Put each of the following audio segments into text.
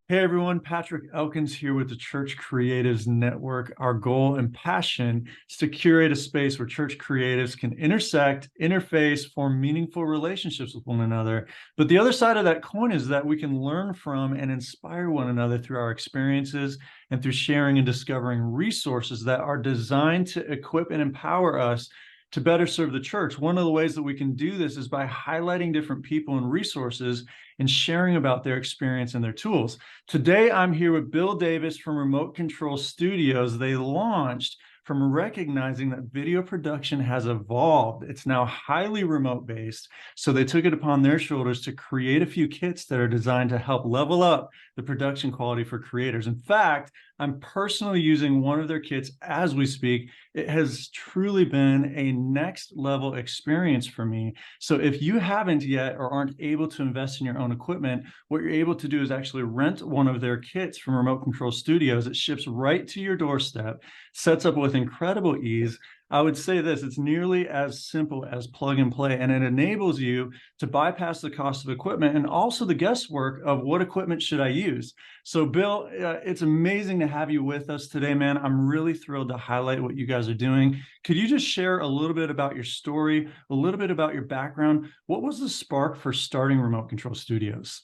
Hey everyone, Patrick Elkins here with the Church Creatives Network. Our goal and passion is to curate a space where church creatives can intersect, interface, form meaningful relationships with one another. But the other side of that coin is that we can learn from and inspire one another through our experiences and through sharing and discovering resources that are designed to equip and empower us to better serve the church. One of the ways that we can do this is by highlighting different people and resources and sharing about their experience and their tools. Today, I'm here with Bill Davis from Remote Control Studios. They launched from recognizing that video production has evolved. It's now highly remote based. So they took it upon their shoulders to create a few kits that are designed to help level up the production quality for creators. In fact, I'm personally using one of their kits as we speak. It has truly been a next level experience for me. So if you haven't yet or aren't able to invest in your own equipment, what you're able to do is actually rent one of their kits from Remote Control Studios. It ships right to your doorstep, sets up with incredible ease. I would say this, it's nearly as simple as plug and play, and it enables you to bypass the cost of equipment and also the guesswork of what equipment should I use. So Bill, it's amazing to have you with us today, man. I'm really thrilled to highlight what you guys are doing. Could you just share a little bit about your story, a little bit about your background? What was the spark for starting Remote Control Studios?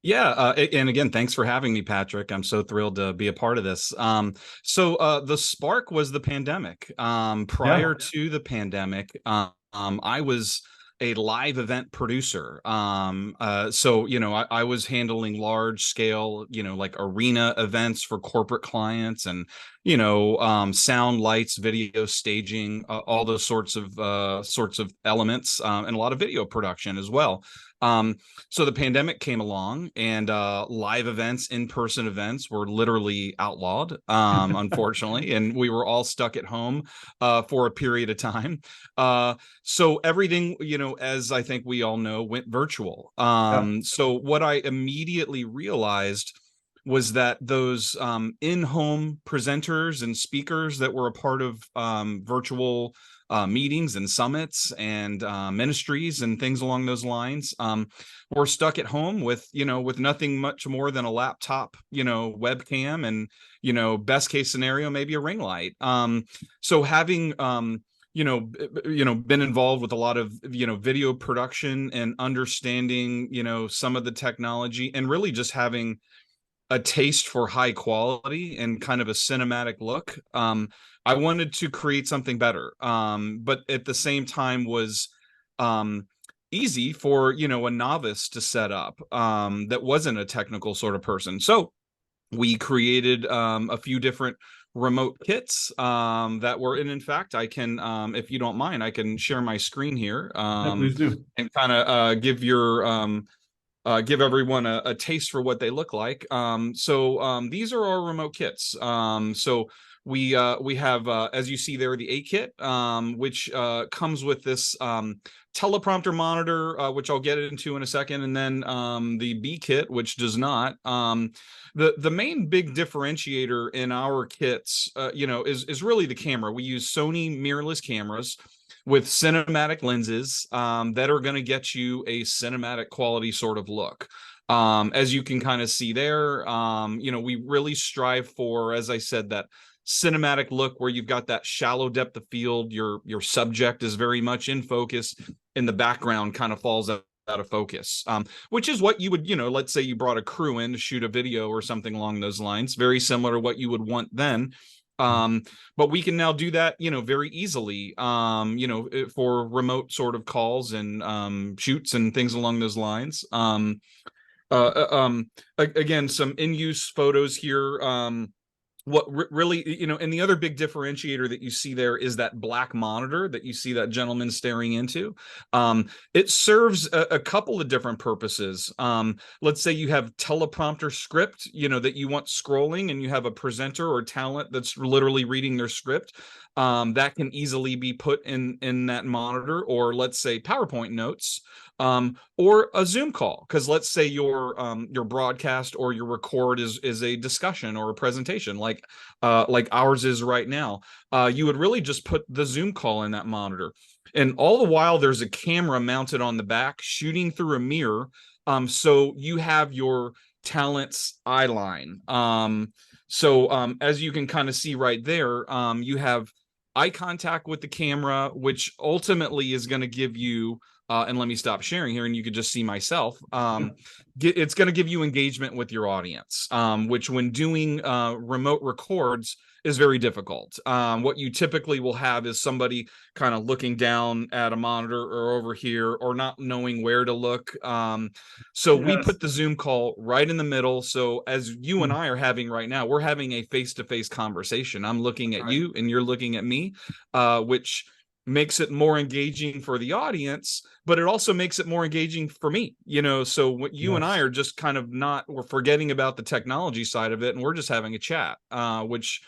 Yeah, and again, thanks for having me, Patrick. I'm so thrilled to be a part of this. The spark was the pandemic. Yeah. Prior to the pandemic, I was a live event producer. I was handling large scale, like arena events for corporate clients, and sound, lights, video staging, all those sorts of elements, and a lot of video production as well. So the pandemic came along, and live events, in-person events were literally outlawed, unfortunately, and we were all stuck at home for a period of time. So everything, as I think we all know, went virtual. Yeah. So what I immediately realized was that those in-home presenters and speakers that were a part of virtual meetings and summits and ministries and things along those lines were stuck at home with nothing much more than a laptop, webcam, and best case scenario, maybe a ring light. So having been involved with a lot of video production and understanding some of the technology, and really just having a taste for high quality and kind of a cinematic look. I wanted to create something better, but at the same time was um, easy for a novice to set up, that wasn't a technical sort of person. So we created a few different remote kits that were, and in fact, I can, if you don't mind, I can share my screen here, Yeah, please do. and kind of give everyone a taste for what they look like. These are our remote kits. We have, as you see there, the A kit, which comes with this teleprompter monitor, which I'll get into in a second, and then the B kit, which does not. The main big differentiator in our kits, is really the camera. We use Sony mirrorless cameras with cinematic lenses that are going to get you a cinematic quality sort of look. As you can kind of see there, we really strive for, as I said, that cinematic look where you've got that shallow depth of field. Your subject is very much in focus, and the background kind of falls out of focus, which is what you would, let's say you brought a crew in to shoot a video or something along those lines, very similar to what you would want then. But we can now do that, very easily, for remote sort of calls and shoots and things along those lines. Again, some in-use photos here. What really, and the other big differentiator that you see there is that black monitor that you see that gentleman staring into. It serves a couple of different purposes. Let's say you have teleprompter script, that you want scrolling, and you have a presenter or talent that's literally reading their script. That can easily be put in that monitor, or let's say PowerPoint notes, or a Zoom call, because let's say your broadcast or your record is a discussion or a presentation, like ours is right now. You would really just put the Zoom call in that monitor, and all the while there's a camera mounted on the back shooting through a mirror. So you have your talent's eye line. As you can kind of see right there, you have eye contact with the camera, which ultimately is going to give you, and let me stop sharing here and you can just see myself. It's going to give you engagement with your audience, which when doing remote records is very difficult. What you typically will have is somebody kind of looking down at a monitor or over here or not knowing where to look. So we Yes. put the Zoom call right in the middle. So as you and Mm. I are having right now, we're having a face-to-face conversation. I'm looking at Right. you and you're looking at me, which makes it more engaging for the audience, but it also makes it more engaging for me, so what you and I Yes. are just kind of we're forgetting about the technology side of it and we're just having a chat, which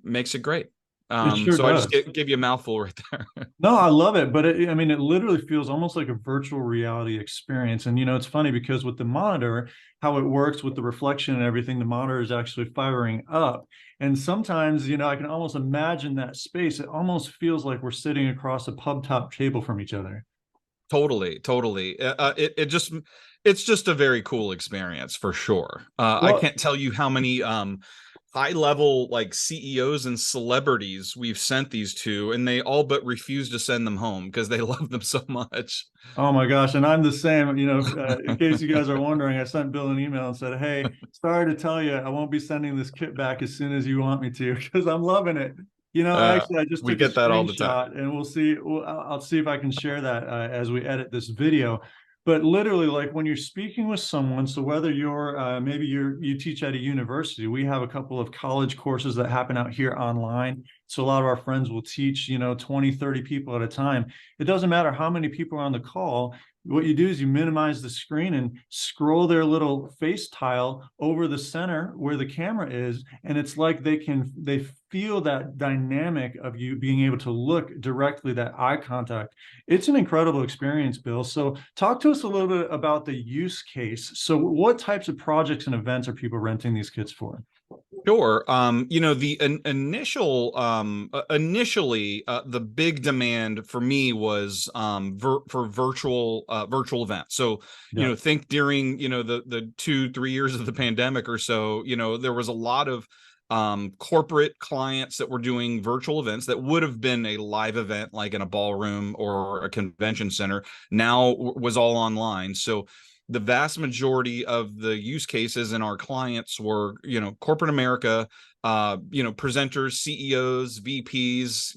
makes it great. It sure So I just does. give you a mouthful right there. No, I love it, but I mean, it literally feels almost like a virtual reality experience. And it's funny because with the monitor, how it works with the reflection and everything, the monitor is actually firing up. And sometimes, I can almost imagine that space. It almost feels like we're sitting across a pub top table from each other. Totally. It's just a very cool experience for sure. I Well, can't tell you how many high level like CEOs and celebrities we've sent these to, and they all but refuse to send them home because they love them so much. oh my gosh, and I'm the same. In case you guys are wondering, I sent Bill an email and said, "Hey, sorry to tell you, I won't be sending this kit back as soon as you want me to because I'm loving it." uh, Actually, I just we took a get that all the time. screenshot, and we'll see. I'll see if I can share that as we edit this video. But literally, like when you're speaking with someone, so whether you're maybe you teach at a university, we have a couple of college courses that happen out here online. So a lot of our friends will teach, 20, 30 people at a time. It doesn't matter how many people are on the call. What you do is you minimize the screen and scroll their little face tile over the center where the camera is. And it's like they feel that dynamic of you being able to look directly, that eye contact. It's an incredible experience, Bill. So talk to us a little bit about the use case. So what types of projects and events are people renting these kits for? Sure. Initially, the big demand for me was for virtual events. So, Yeah. think during, the 2, 3 years of the pandemic or so, there was a lot of corporate clients that were doing virtual events that would have been a live event like in a ballroom or a convention center, now was all online. So the vast majority of the use cases in our clients were, corporate America, presenters, CEOs, VPs,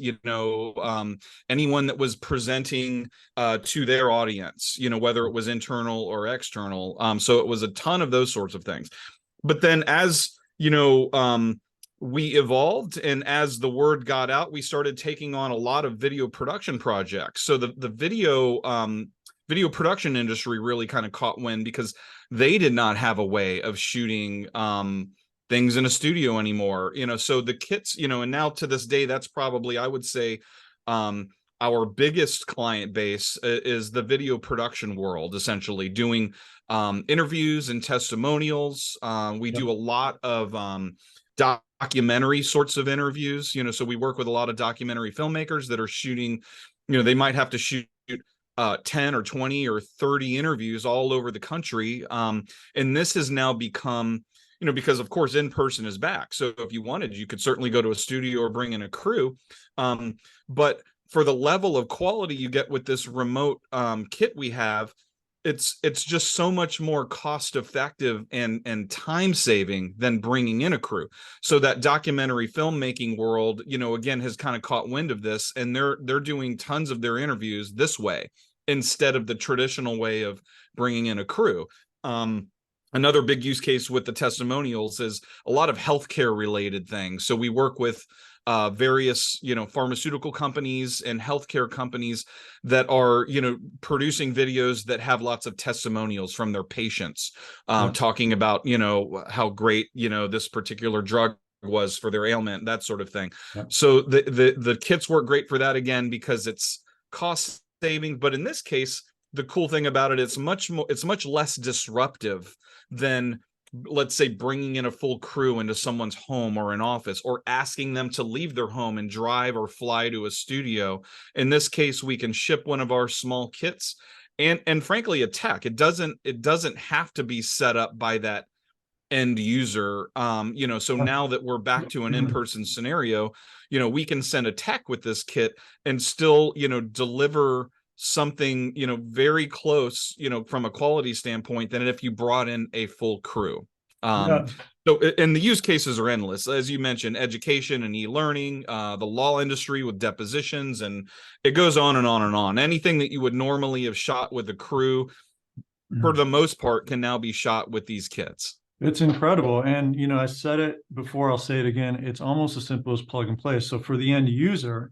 anyone that was presenting to their audience, whether it was internal or external. So it was a ton of those sorts of things. But then as, we evolved and as the word got out, we started taking on a lot of video production projects. So the video production industry really kind of caught wind because they did not have a way of shooting things in a studio anymore. So the kits, and now to this day, that's probably, I would say, our biggest client base is the video production world, essentially doing interviews and testimonials. We Yep. do a lot of documentary sorts of interviews, so we work with a lot of documentary filmmakers that are shooting, they might have to shoot 10 or 20 or 30 interviews all over the country. And this has now become, because of course in person is back. So if you wanted, you could certainly go to a studio or bring in a crew. But for the level of quality you get with this remote kit we have, it's just so much more cost effective and time saving than bringing in a crew. So that documentary filmmaking world, again, has kind of caught wind of this, and they're doing tons of their interviews this way instead of the traditional way of bringing in a crew. Another big use case with the testimonials is a lot of healthcare related things. So we work with various, pharmaceutical companies and healthcare companies that are, producing videos that have lots of testimonials from their patients, Yep. talking about, how great, this particular drug was for their ailment, that sort of thing. Yep. So the kits work great for that, again, because it's cost saving. But in this case, the cool thing about it, it's much less disruptive than, let's say, bringing in a full crew into someone's home or an office, or asking them to leave their home and drive or fly to a studio. In this case, we can ship one of our small kits and frankly a tech. It doesn't have to be set up by that end user. So now that we're back to an in-person scenario, we can send a tech with this kit and still, deliver something, very close, from a quality standpoint than if you brought in a full crew. Yeah. And the use cases are endless, as you mentioned: education and e-learning, the law industry with depositions, and it goes on and on and on. Anything that you would normally have shot with a crew, for the most part, can now be shot with these kits. It's incredible. And, I said it before, I'll say it again. It's almost as simple as plug and play. So for the end user,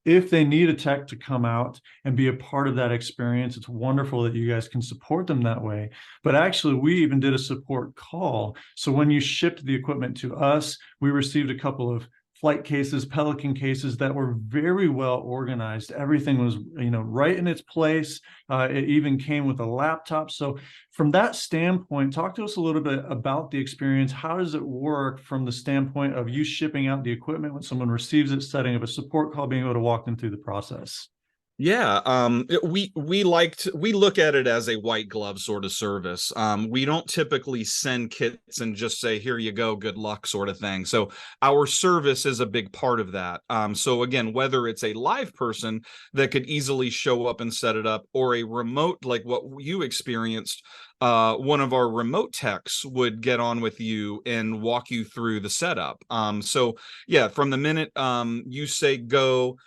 if they need a tech to come out and be a part of that experience, it's wonderful that you guys can support them that way. But actually, we even did a support call. So when you shipped the equipment to us, we received a couple of flight cases, Pelican cases that were very well organized. Everything was, right in its place. It even came with a laptop. So from that standpoint, talk to us a little bit about the experience. How does it work from the standpoint of you shipping out the equipment when someone receives it, setting up a support call, being able to walk them through the process? Yeah, we look at it as a white glove sort of service. We don't typically send kits and just say, here you go, good luck, sort of thing. So our service is a big part of that. So again, whether it's a live person that could easily show up and set it up, or a remote, like what you experienced, one of our remote techs would get on with you and walk you through the setup. So yeah, from the minute you say go,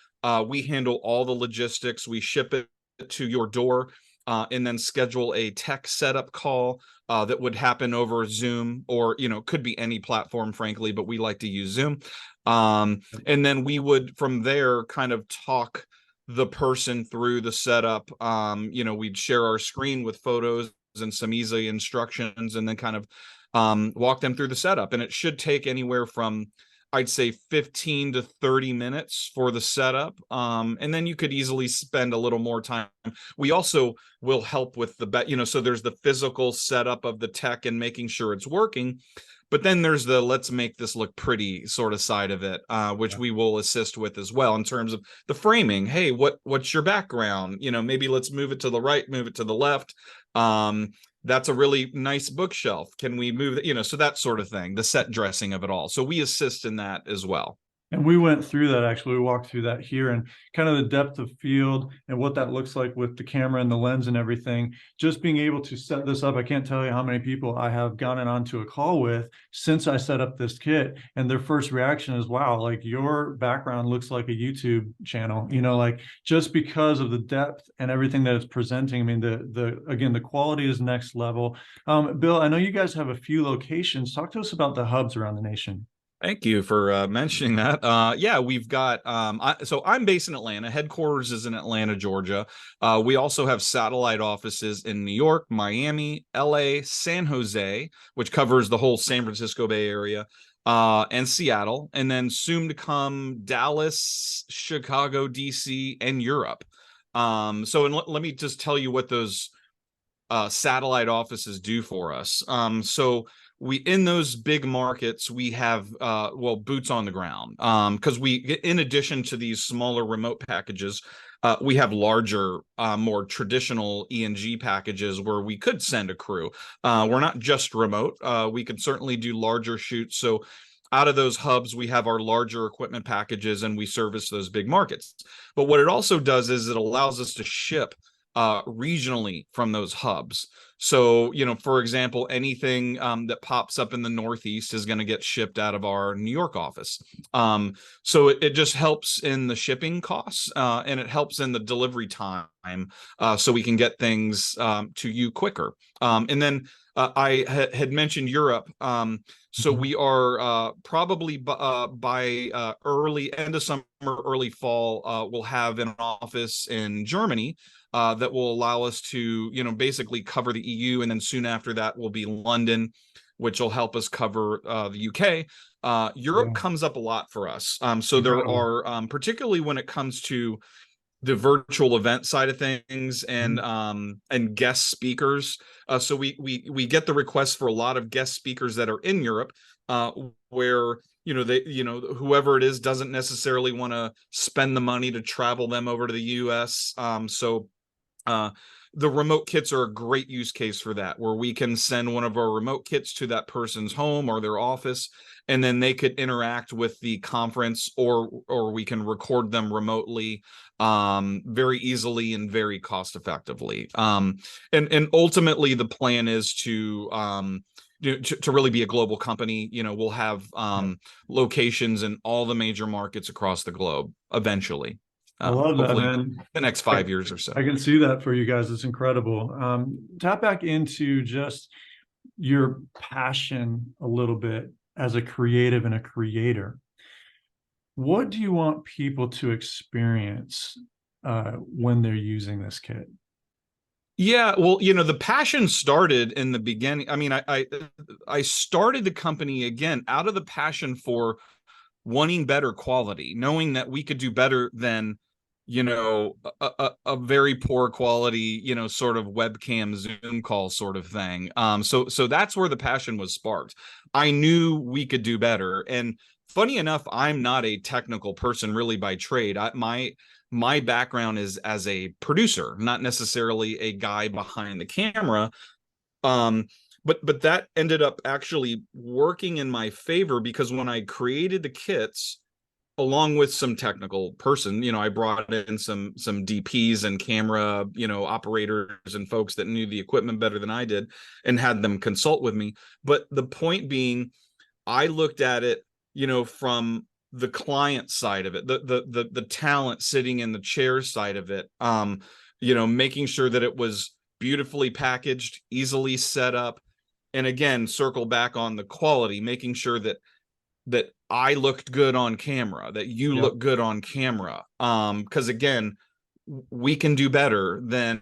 we handle all the logistics. We ship it to your door, and then schedule a tech setup call that would happen over Zoom, or could be any platform, frankly, but we like to use Zoom. And then we would, from there, kind of talk the person through the setup. We'd share our screen with photos and some easy instructions, and then kind of walk them through the setup. And it should take anywhere from, I'd say, 15 to 30 minutes for the setup. And then you could easily spend a little more time. We also will help with so there's the physical setup of the tech and making sure it's working. But then there's the let's make this look pretty sort of side of it, which we will assist with as well, in terms of the framing. Hey, what's your background? Maybe let's move it to the right, move it to the left. That's a really nice bookshelf. Can we move it? So that sort of thing, the set dressing of it all. So we assist in that as well. And we went through that, actually. We walked through that here, and kind of the depth of field and what that looks like with the camera and the lens and everything. Just being able to set this up, I can't tell you how many people I have gotten onto a call with since I set up this kit, and their first reaction is, wow, like your background looks like a YouTube channel, like just because of the depth and everything that it's presenting. I mean, again, the quality is next level. Bill, I know you guys have a few locations. Talk to us about the hubs around the nation. Thank you for mentioning that. Yeah, we've got, so I'm based in Atlanta. Headquarters is in Atlanta, Georgia. We also have satellite offices in New York, Miami, LA, San Jose, which covers the whole San Francisco Bay Area, and Seattle, and then soon to come Dallas, Chicago, DC, and Europe. Let me just tell you what those satellite offices do for us. So we, in those big markets, we have boots on the ground, because we, in addition to these smaller remote packages, we have larger, more traditional ENG packages where we could send a crew. We're not just remote. We could certainly do larger shoots. So out of those hubs, we have our larger equipment packages, and we service those big markets. But what it also does is it allows us to ship regionally from those hubs. So, for example, anything that pops up in the Northeast is going to get shipped out of our New York office. So it just helps in the shipping costs, and it helps in the delivery time, so we can get things to you quicker. And then I had mentioned Europe. So we are probably by early end of summer, early fall, we'll have an office in Germany that will allow us to, basically cover the EU. And then soon after that will be London, which will help us cover the UK. Europe comes up a lot for us. So there are, particularly when it comes to the virtual event side of things, and guest speakers. So we get the requests for a lot of guest speakers that are in Europe, where whoever it is doesn't necessarily want to spend the money to travel them over to the US. the remote kits are a great use case for that, where we can send one of our remote kits to that person's home or their office, and then they could interact with the conference, or we can record them remotely very easily and very cost effectively. And ultimately the plan is to really be a global company. We'll have locations in all the major markets across the globe eventually. I love that, Hopefully man. the next 5 years or so. I can see that for you guys. It's incredible. Tap back into just your passion a little bit as a creative and a creator. What do you want people to experience when they're using this kit? Yeah, well, the passion started in the beginning. I mean, I started the company again out of the passion for wanting better quality, knowing that we could do better than a very poor quality sort of webcam Zoom call sort of thing. So that's where the passion was sparked. I knew we could do better, and funny enough, I'm not a technical person really by trade. My background is as a producer, not necessarily a guy behind the camera. But that ended up actually working in my favor, because when I created the kits along with some technical person, I brought in some DPs and camera operators and folks that knew the equipment better than I did, and had them consult with me. But the point being, I looked at it from the client side of it, the talent sitting in the chair side of it, making sure that it was beautifully packaged, easily set up, and again, circle back on the quality, making sure that I looked good on camera, that you look good on camera. Because again, we can do better than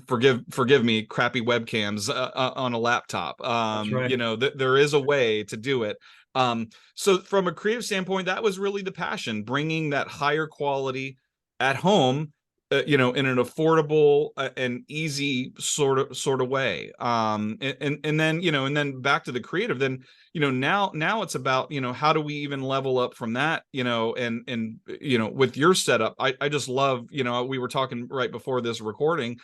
forgive me, crappy webcams on a laptop. That's right. There is a way to do it. So from a creative standpoint, that was really the passion, bringing that higher quality at home, in an affordable and easy sort of way. And then back to the creative. Then now it's about how do we even level up from that? And with your setup, I just love, we were talking right before this recording.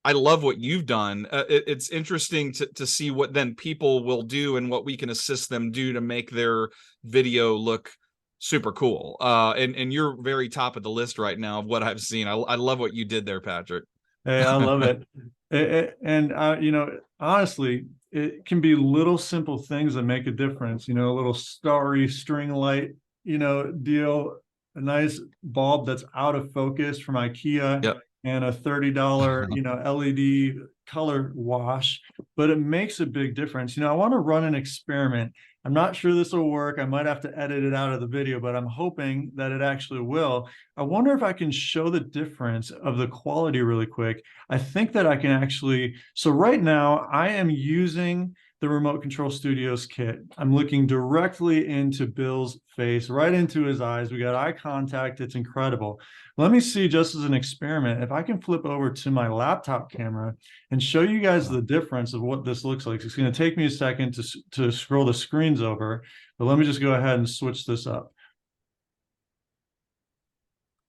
I love what you've done. It's interesting to see what then people will do and what we can assist them do to make their video look super cool. And you're very top of the list right now of what I've seen. I love what you did there, Patrick. Hey, I love it. And honestly, it can be little simple things that make a difference. A little starry string light, deal, a nice bulb that's out of focus from IKEA, Yep. and a $30, LED color wash, but it makes a big difference. I want to run an experiment. I'm not sure this will work. I might have to edit it out of the video, but I'm hoping that it actually will. I wonder if I can show the difference of the quality really quick. I think that I can actually, so right now I am using the Remote Control Studios kit. I'm looking directly into Bill's face, right into his eyes. We got eye contact. It's incredible. Let me see, just as an experiment, if I can flip over to my laptop camera and show you guys the difference of what this looks like. It's going to take me a second to scroll the screens over, but let me just go ahead and switch this up.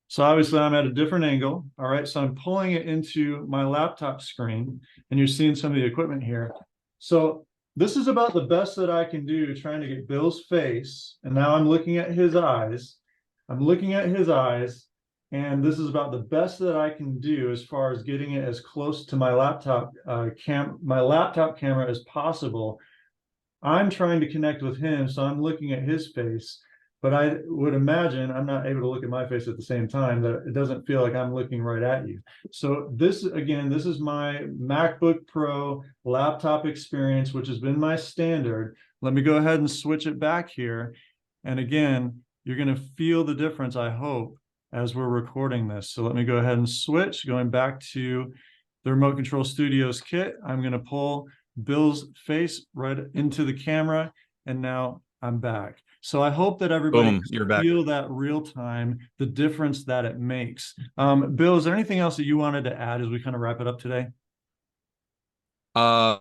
So obviously I'm at a different angle. All right, so I'm pulling it into my laptop screen, and you're seeing some of the equipment here. So this is about the best that I can do, trying to get Bill's face. And now I'm looking at his eyes. I'm looking at his eyes, and this is about the best that I can do as far as getting it as close to my laptop camera as possible. I'm trying to connect with him, so I'm looking at his face, but I would imagine I'm not able to look at my face at the same time, that it doesn't feel like I'm looking right at you. So this, again, this is my MacBook Pro laptop experience, which has been my standard. Let me go ahead and switch it back here. And again, you're going to feel the difference, I hope, as we're recording this. So let me go ahead and switch, going back to the Remote Control Studios kit. I'm going to pull Bill's face right into the camera, and now I'm back. So I hope that everybody Boom, you're back. feel that real time, the difference that it makes. Bill, is there anything else that you wanted to add as we kind of wrap it up today? I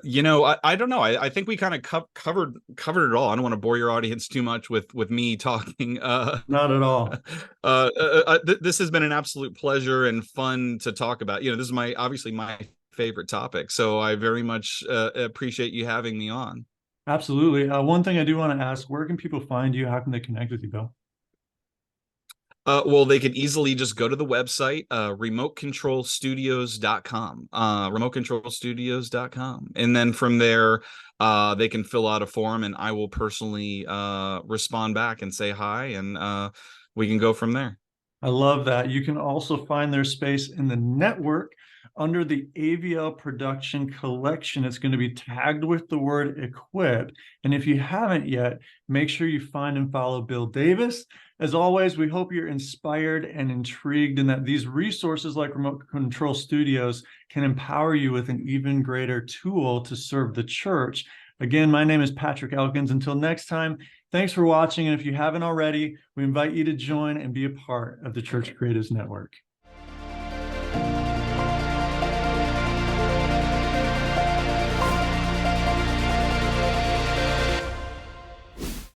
don't know. I think we kind of covered it all. I don't want to bore your audience too much with me talking. Not at all. This has been an absolute pleasure and fun to talk about. This is obviously my favorite topic, so I very much appreciate you having me on. Absolutely. One thing I do want to ask, where can people find you? How can they connect with you, Bill? Well, they could easily just go to the website, remotecontrolstudios.com, remotecontrolstudios.com. And then from there, they can fill out a form and I will personally respond back and say hi, and we can go from there. I love that. You can also find their space in the network under the AVL production collection. It's going to be tagged with the word equip. And if you haven't yet, make sure you find and follow Bill Davis. As always, we hope you're inspired and intrigued, and that these resources like Remote Control Studios can empower you with an even greater tool to serve the church. Again, my name is Patrick Elkins. Until next time, thanks for watching. And if you haven't already, we invite you to join and be a part of the Church Creatives Network.